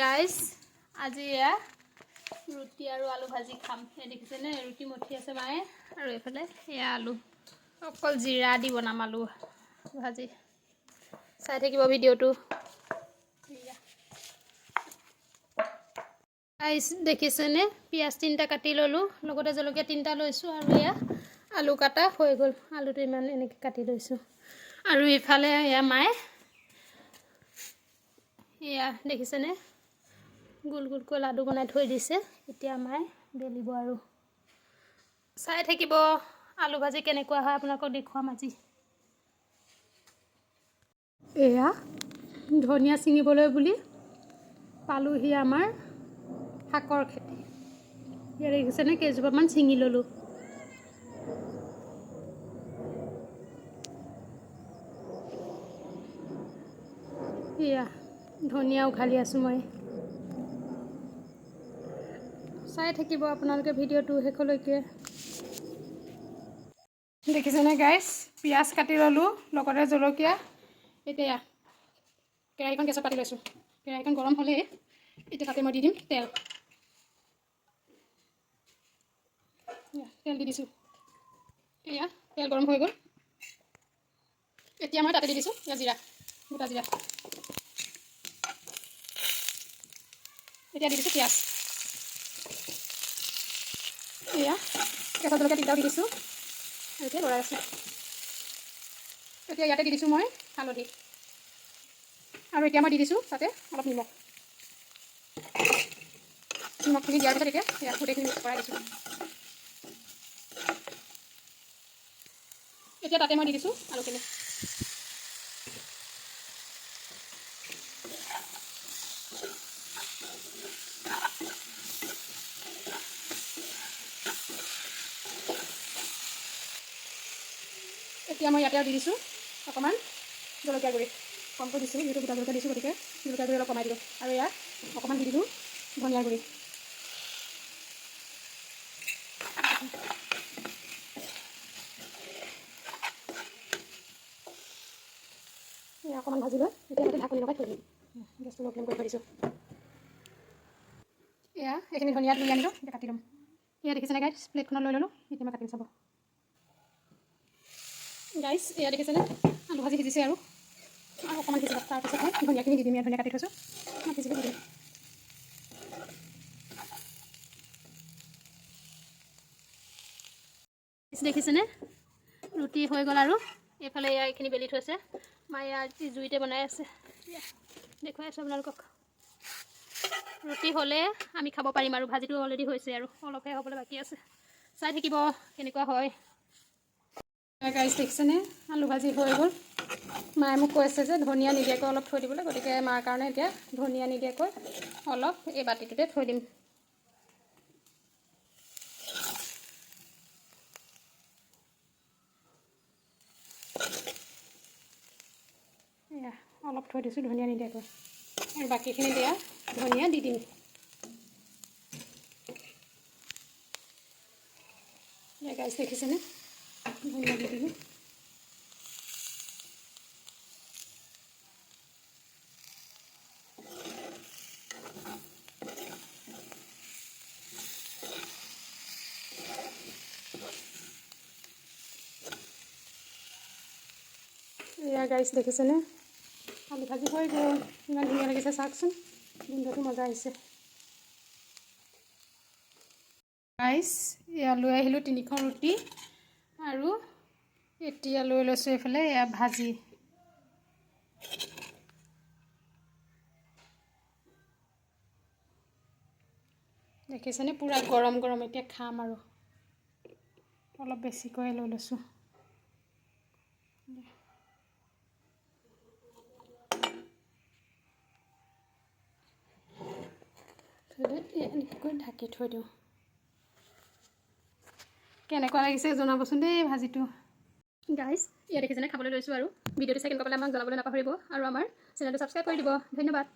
Guys আজি এয়া ৰুটি আৰু আলু ভাজি খাম। এই দেখিছেনে ৰুটি মঠি আছে মায়ে আৰু এফালে এয়া আলু অকল জিৰা দি বনাম আলু ভাজি। চাই থাকিব ভিডিঅ'টো। গাইস দেখিছেনে পিঁয়াজ 3টা কাটি ললোঁ, লগতে জলকীয়া 3টা লৈছোঁ আৰু এয়া আলু কাটা হৈ গ'ল। আলুটো ইমান এনেকৈ কাটি লৈছোঁ আৰু ইফালে এয়া মায়ে এয়া দেখিছেনে গোল গোলকৈ লাডু বনাই থৈ দিছে। এতিয়া মায়ে বেলিব আৰু চাই থাকিব আলু ভাজি কেনেকুৱা হয় আপোনালোকক দেখুৱাম আজি। এয়া ধনিয়া ছিঙিবলৈ বুলি পালোহি আমাৰ শাকৰ খেতি। ইয়াত দেখিছেনে কেইজোপামান ছিঙি ল'লোঁ। এয়া ধনিয়া উঘালি আছোঁ মই। চাই থাকিব আপোনালোকে ভিডিঅ'টো শেষলৈকে। দেখিছেনে গাইস পিঁয়াজ কাটি ল'লোঁ, লগতে জলকীয়া। এতিয়া কেৰাহীখন গেছত পাতি লৈছোঁ। কেৰাহীখন গৰম হ'লেই এতিয়া তাতে মই দি দিম তেল। তেল দি দিছোঁ। এয়া তেল গৰম হৈ গ'ল। এতিয়া মই তাতে দি দিছোঁ এয়া জিৰা, গোটা জিৰা। এতিয়া দি দিছোঁ পিঁয়াজ। এয়া কেঁচা জলকীয়া 3টাও দি দিছোঁ। এতিয়া লৰাই আছোঁ। এতিয়া ইয়াতে দি দিছোঁ মই হালধি আৰু এতিয়া মই দি দিছোঁ তাতে অলপ নিমখ। নিমখখিনি দিয়াৰ পিছত এতিয়া ইয়াত গোটেইখিনি মিক্স কৰাই দিছোঁ। এতিয়া তাতে মই দি দিছোঁ আলুখিনি। এতিয়া মই ইয়াতে দি দিছোঁ অকণমান জলকীয়া গুড়ি। কমকৈ দিছোঁ, যিহেতু গোটা জলকীয়া দিছোঁ, গতিকে জলকীয়া গুড়ি অলপ কমাই দিলোঁ। আৰু ইয়াত অকণমান দি দিলোঁ ধনিয়াৰ গুড়ি। অকণমান ভাজি লৈ এতিয়া তাতে ঢাকনি লগাই থৈ দিম। গেছটো ল' ফ্লেম কৰি থৈ দিছোঁ। এয়া এইখিনি ধনিয়া লৈ আনিলোঁ, এতিয়া কাটি ল'ম। এয়া দেখিছেনে গাইছ প্লেটখনত লৈ ল'লোঁ, এতিয়া মই কাটিম চাব। গাইছ এয়া দেখিছেনে আলু ভাজি সিজিছে আৰু অকণমান সিজিব। তাৰপিছত মই ধনিয়াখিনি দি দিম। ইয়াত ধনিয়া কাটি থৈছোঁ, মই সিজিব দি দিম। দেখিছেনে ৰুটি হৈ গ'ল আৰু এইফালে এয়া এইখিনি বেলি থৈছে মায়ে আজি জুইতে বনাই আছে। দেখুৱাই আছোঁ আপোনালোকক। ৰুটি হ'লে আমি খাব পাৰিম আৰু ভাজিটো অলৰেডি হৈছে আৰু অলপহে হ'বলৈ বাকী আছে। চাই থাকিব কেনেকুৱা হয়। গাইছ দেখিছেনে আলু ভাজি হৈ গ'ল। মায়ে মোক কৈ আছে যে ধনিয়া নিদিয়াকৈ অলপ থৈ দিবলৈ, গতিকে মাৰ কাৰণে এতিয়া ধনিয়া নিদিয়াকৈ অলপ এই বাতিটোতে থৈ দিম। এয়া অলপ থৈ দিছোঁ ধনিয়া নিদিয়াকৈ, আৰু বাকীখিনি দিয়া ধনিয়া দি দিম। এয়া গাইছ দেখিছেনে ধনিয়া দি দিলোঁ। এয়া গাইছ দেখিছেনে আলু ভাজি হৈ গ'ল। ইমান ধুনীয়া লাগিছে চাওকচোন, গোন্ধটো মজা আহিছে। গাইছ এয়া লৈ আহিলোঁ 3খন ৰুটি আৰু এতিয়া লৈ লৈছোঁ এইফালে এয়া ভাজি। দেখিছেনে পূৰা গৰম গৰম। এতিয়া খাম আৰু অলপ বেছিকৈ লৈ লৈছোঁ। এনেকৈ ঢাকি থৈ দিওঁ। কেনেকুৱা লাগিছে জনাবচোন দেই ভাজিটো। গাইছ ইয়াত দেখিছেনে খাবলৈ লৈছোঁ আৰু ভিডিঅ'টো চাই কেনেকুৱা পালে আমাক জনাবলৈ নাপাহৰিব আৰু আমাৰ চেনেলটো ছাবস্ক্ৰাইব কৰি দিব। ধন্যবাদ।